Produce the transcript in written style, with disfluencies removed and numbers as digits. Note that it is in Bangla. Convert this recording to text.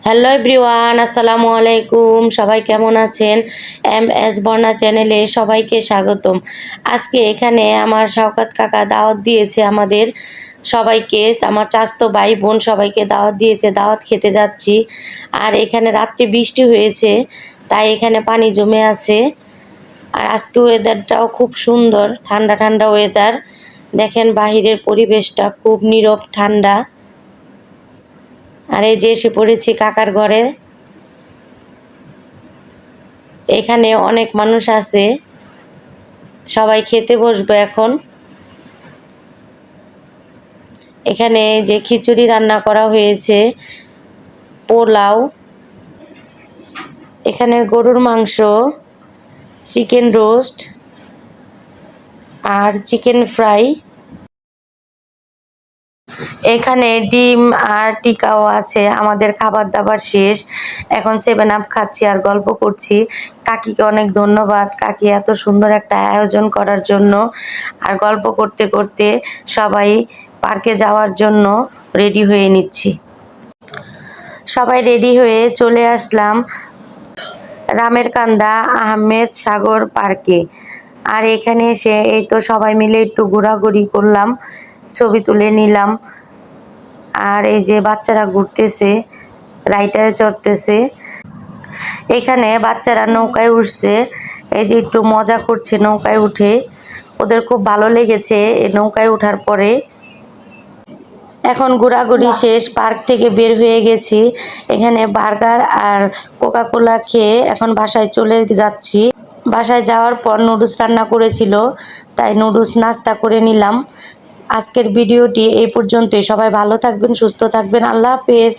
হ্যালো এভরিওয়ান, আসসালামু আলাইকুম। সবাই কেমন আছেন? এম এস বর্ণা চ্যানেলে সবাইকে স্বাগতম। আজকে এখানে আমার শওকত কাকা দাওয়াত দিয়েছে আমাদের সবাইকে, আমার চাচাতো ভাই বোন সবাইকে দাওয়াত দিয়েছে, দাওয়াত খেতে যাচ্ছি। আর এখানে রাত্রে বৃষ্টি হয়েছে, তাই এখানে পানি জমে আছে। আর আজকে ওয়েদারটাও খুব সুন্দর, ঠান্ডা ঠান্ডা ওয়েদার। দেখেন বাহিরের পরিবেশটা খুব নীরব ঠান্ডা। আর এই যে এসে পড়েছি কাকার ঘরে। এখানে অনেক মানুষ আছে, সবাই খেতে বসবে এখন। এখানে যে খিচুড়ি রান্না করা হয়েছে, পোলাও, এখানে গরুর মাংস, চিকেন রোস্ট আর চিকেন ফ্রাই। এখানে ডিম আর টিকাও আছে। আমাদের খাবার দাবার শেষ, এখন 7 আপ খাচ্ছি আর গল্প করছি। কাকিকে অনেক ধন্যবাদ, কাকি এত সুন্দর একটা আয়োজন করার জন্য। আর গল্প করতে করতে সবাই পার্কে যাওয়ার জন্য রেডি হয়ে নিচ্ছি। সবাই রেডি হয়ে চলে আসলাম রামের কান্দা আহমেদ সাগর পার্কে। আর এখানে এসে এই তো সবাই মিলে একটু ঘোরাঘুরি করলাম, ছবি তুলে নিলাম। আর এই যে বাচ্চারা ঘুরতেছে, রাইডারে চড়তেছে। এখানে বাচ্চারা নৌকায় উঠছে, এই যে একটু মজা করছে নৌকায় উঠে, ওদের খুব ভালো লেগেছে এই নৌকায় ওঠার পরে। এখন ঘোরাঘুরি শেষ, পার্ক থেকে বের হয়ে গেছি। এখানে বার্গার আর কোকা কোলা খেয়ে এখন বাসায় চলে যাচ্ছি। বাসায় যাওয়ার পর নুডলস রান্না করেছিল, তাই নুডলস নাস্তা করে নিলাম। আজকের ভিডিওটি এই পর্যন্তই। সবাই ভালো থাকবেন, সুস্থ থাকবেন। আল্লাহ হাফেজ।